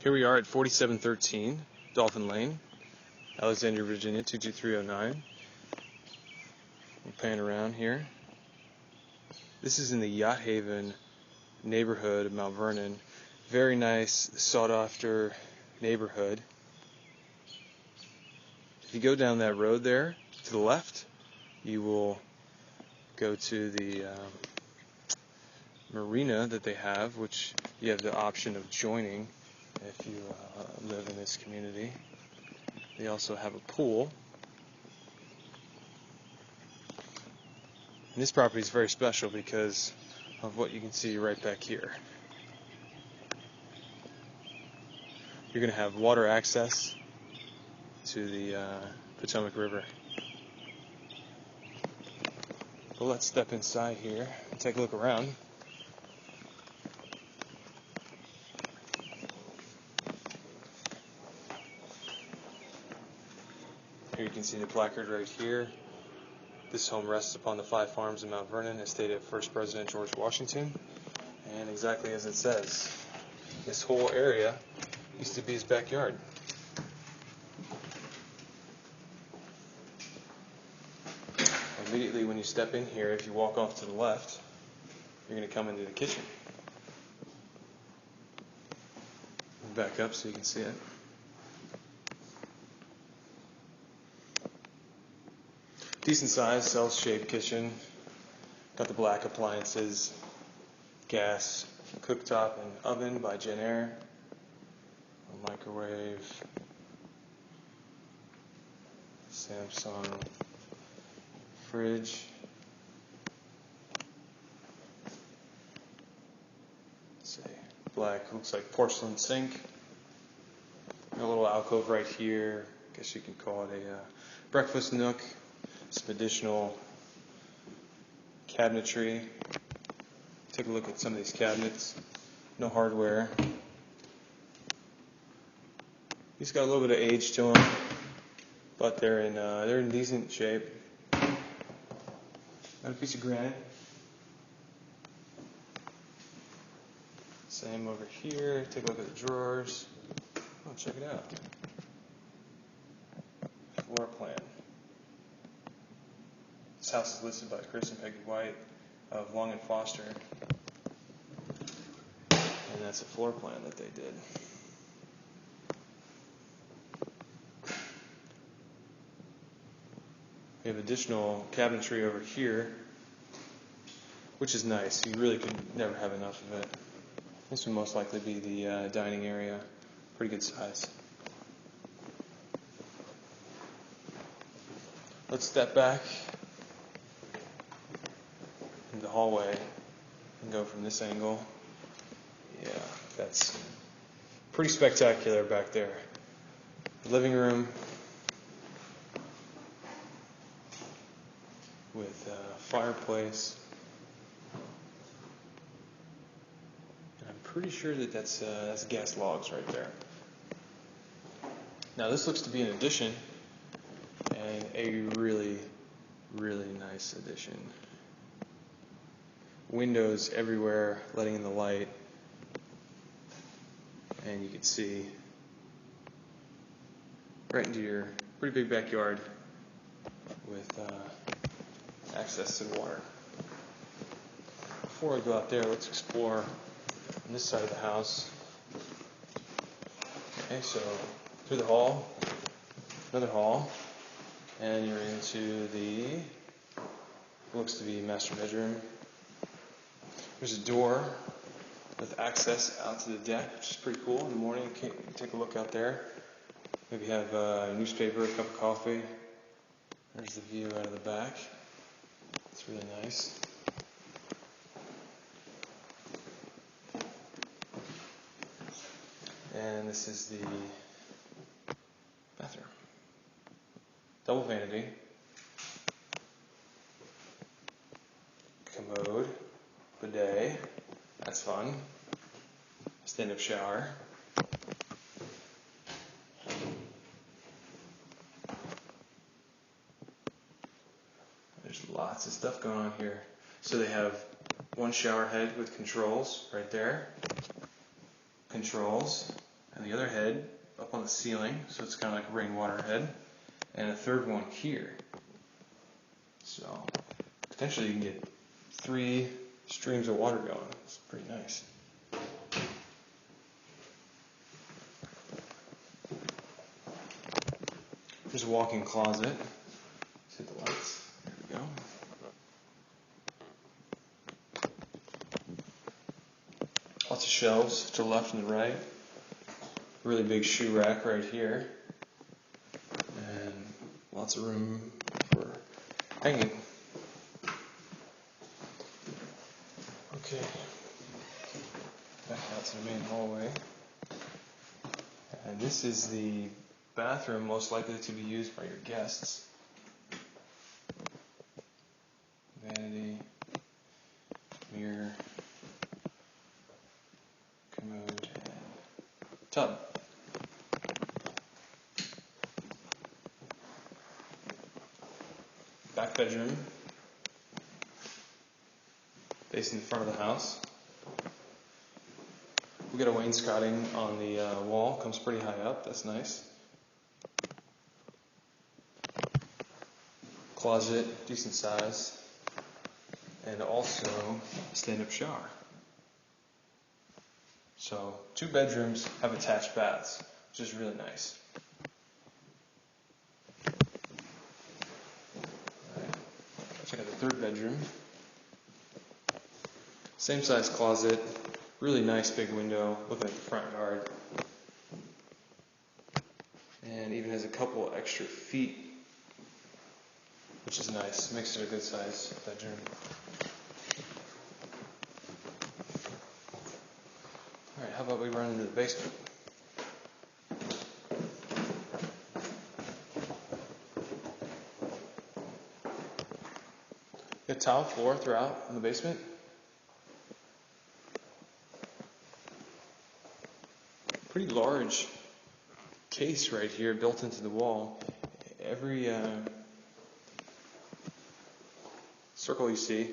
Here we are at 4713 Dolphin Lane, Alexandria, Virginia, 22309. We'll pan around here. This is in the Yacht neighborhood of Mount Vernon. Very nice, sought-after neighborhood. If you go down that road there to the left, you will go to the marina that they have, which you have the option of joining if you live in this community. They also have a pool. And this property is very special because of what you can see right back here. You're going to have water access to the Potomac River. But let's step inside here and take a look around. Here you can see the placard right here. This home rests upon the 5 farms in Mount Vernon, estate of First President George Washington. And exactly as it says, this whole area used to be his backyard. Immediately when you step in here, if you walk off to the left, you're going to come into the kitchen. Back up so you can see it. Decent size, cell-shaped kitchen. Got the black appliances, gas, cooktop and oven by Jenn-Air, a microwave, Samsung fridge. Let's see, black, looks like porcelain sink. A little alcove right here. Guess you could call it a breakfast nook. Some additional cabinetry. Take a look at some of these cabinets. No hardware. These got a little bit of age to them, but they're in decent shape. Got a piece of granite. Same over here. Take a look at the drawers. Oh, check it out. Floor plan. This house is listed by Chris and Peggy White of Long and Foster, and that's a floor plan that they did. We have additional cabinetry over here, which is nice. You really could never have enough of it. This would most likely be the dining area. Pretty good size. Let's step back in the hallway and go from this angle. Yeah, that's pretty spectacular back there. The living room with a fireplace. And I'm pretty sure that that's gas logs right there. Now this looks to be an addition, and a really, really nice addition. Windows everywhere, letting in the light, and you can see right into your pretty big backyard with access to the water. Before I go out there, let's explore on this side of the house. Okay, so through the hall, another hall, and you're into the, looks to be master bedroom. There's a door with access out to the deck, which is pretty cool. In the morning, you can take a look out there. Maybe have a newspaper, a cup of coffee. There's the view out of the back. It's really nice. And this is the bathroom. Double vanity. Commode. Bidet. That's fun. Stand-up shower. There's lots of stuff going on here. So they have one shower head with controls right there. Controls. and the other head up on the ceiling, so it's kind of like a rainwater head, and a third one here. So potentially you can get 3 streams of water going. It's pretty nice. There's a walk-in closet. Let's hit the lights. There we go. Lots of shelves to the left and the right. Really big shoe rack right here. And lots of room for hanging. Okay. Back out to the main hallway. And this is the bathroom most likely to be used by your guests. Vanity, mirror, commode, and tub. Back bedroom, facing the front of the house. We got a wainscoting on the wall, comes pretty high up, that's nice. Closet, decent size, and also a stand-up shower. So 2 bedrooms have attached baths, which is really nice. Alright, check out the 3rd bedroom. Same size closet, really nice big window, looking at the front yard. And even has a couple extra feet, which is nice. Makes it a good size bedroom. Alright, how about we run into the basement? Got tile floor throughout in the basement. Pretty large case right here built into the wall. Every circle you see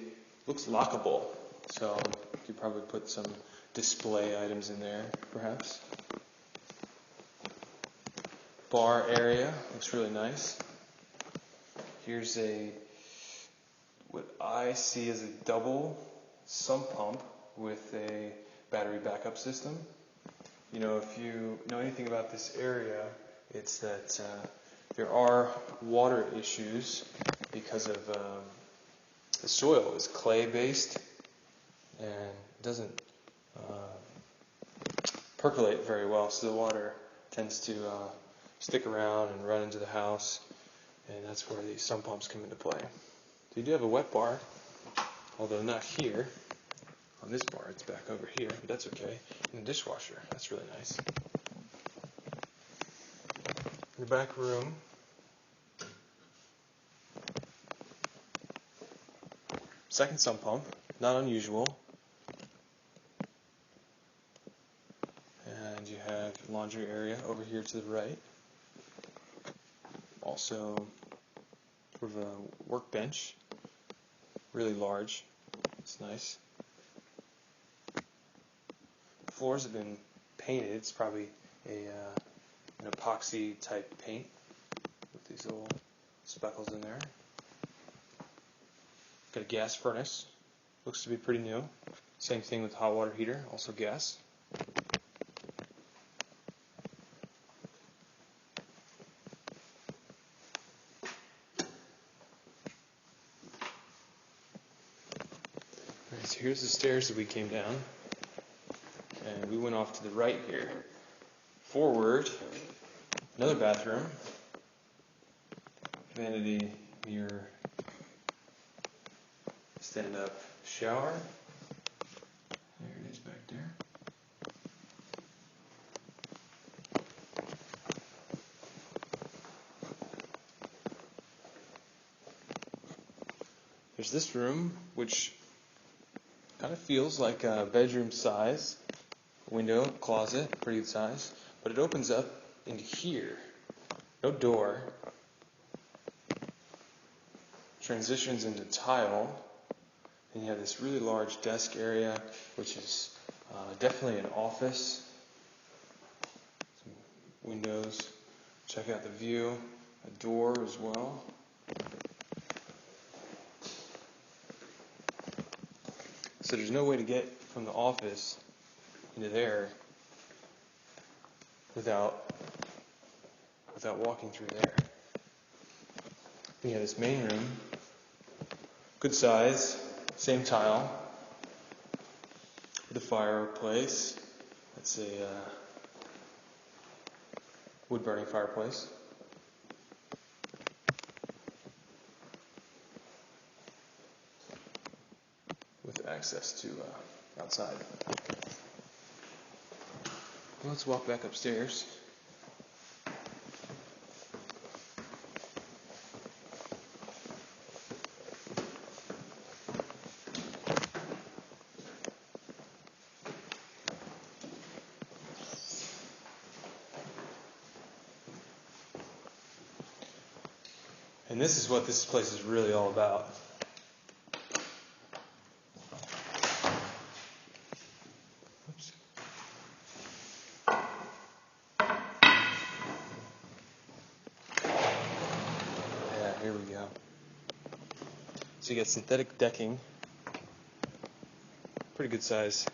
looks lockable, so you could probably put some display items in there, perhaps. Bar area looks really nice. Here's what I see as a double sump pump with a battery backup system. You know, if you know anything about this area, it's that there are water issues because of the soil is clay-based and doesn't percolate very well, so the water tends to stick around and run into the house, and that's where these sump pumps come into play. So you do have a wet bar, although not here. On this bar, it's back over here, but that's okay. And a dishwasher, that's really nice. In the back room, second sump pump, not unusual. And you have laundry area over here to the right. Also, sort of a workbench, really large. It's nice. Floors have been painted. It's probably an epoxy type paint with these little speckles in there. Got a gas furnace. Looks to be pretty new. Same thing with the hot water heater, also gas. Alright, so here's the stairs that we came down. And we went off to the right here. Forward, another bathroom. Vanity, mirror, stand-up shower. There it is back there. There's this room, which kind of feels like a bedroom size. Window, closet, pretty good size. But it opens up into here. No door. Transitions into tile. And you have this really large desk area, which is definitely an office. windows. Check out the view. A door as well. So there's no way to get from the office into there without walking through there. We have this main room, good size, same tile, with a fireplace. That's a wood-burning fireplace. With access to outside. Well, let's walk back upstairs. And this is what this place is really all about. Oops. Yeah, here we go. So you got synthetic decking. Pretty good size.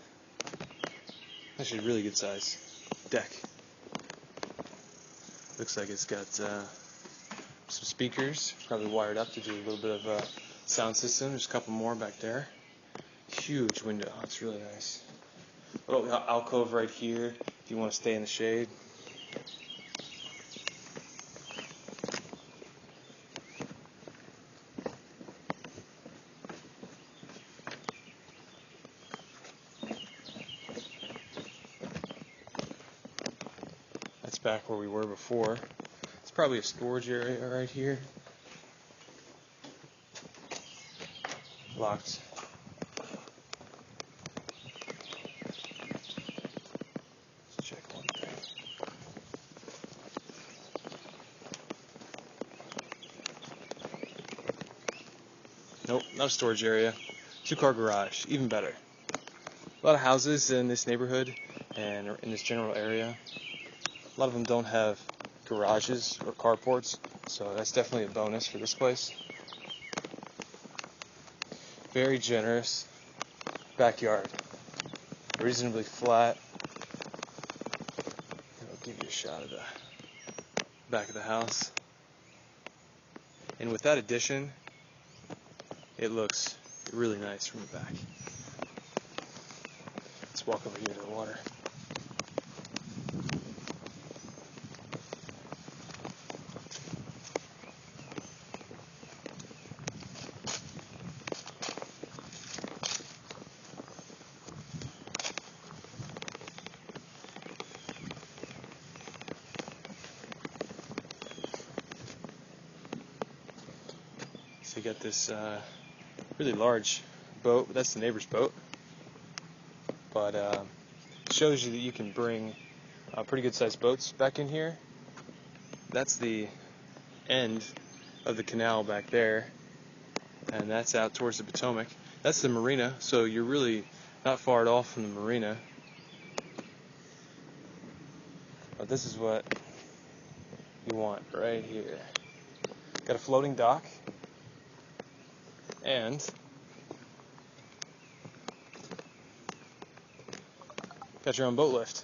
Actually, really good size deck. Looks like it's got some speakers, probably wired up to do a little bit of a sound system. There's a couple more back there. Huge window. It's really nice. A little alcove right here if you want to stay in the shade. That's back where we were before. It's probably a storage area right here. Locked. Let's check one thing. Nope, not a storage area. 2-car garage, even better. A lot of houses in this neighborhood and in this general area. A lot of them don't have garages or carports, so that's definitely a bonus for this place. Very generous backyard, reasonably flat. I'll give you a shot of the back of the house. And with that addition, it looks really nice from the back. Let's walk over here to the water. So you got this really large boat. That's the neighbor's boat. But it shows you that you can bring pretty good sized boats back in here. That's the end of the canal back there. And that's out towards the Potomac. That's the marina, so you're really not far at all from the marina. But this is what you want right here. Got a floating dock. And got your own boat lift.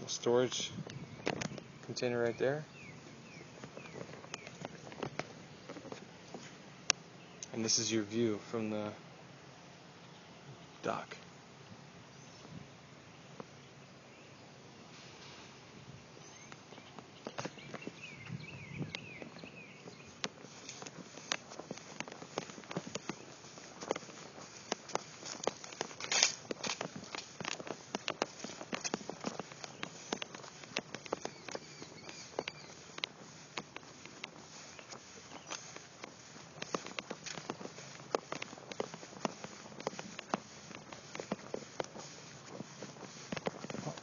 A storage container right there. And this is your view from the dock.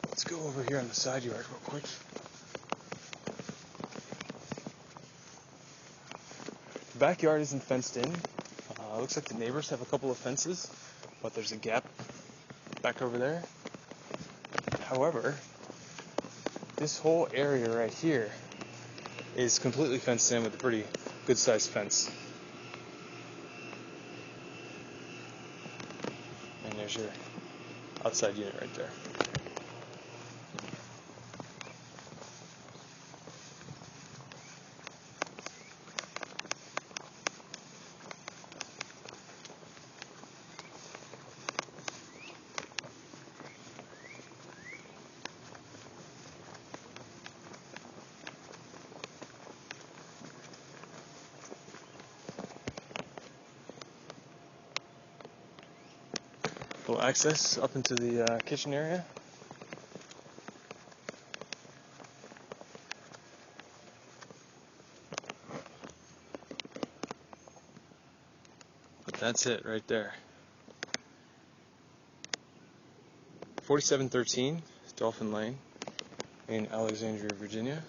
Let's go over here on the side yard real quick. The backyard isn't fenced in. Looks like the neighbors have a couple of fences, but there's a gap back over there. However, this whole area right here is completely fenced in with a pretty good sized fence. And there's your outside unit right there. Little access up into the kitchen area. But that's it right there. 4713 Dolphin Lane in Alexandria, Virginia.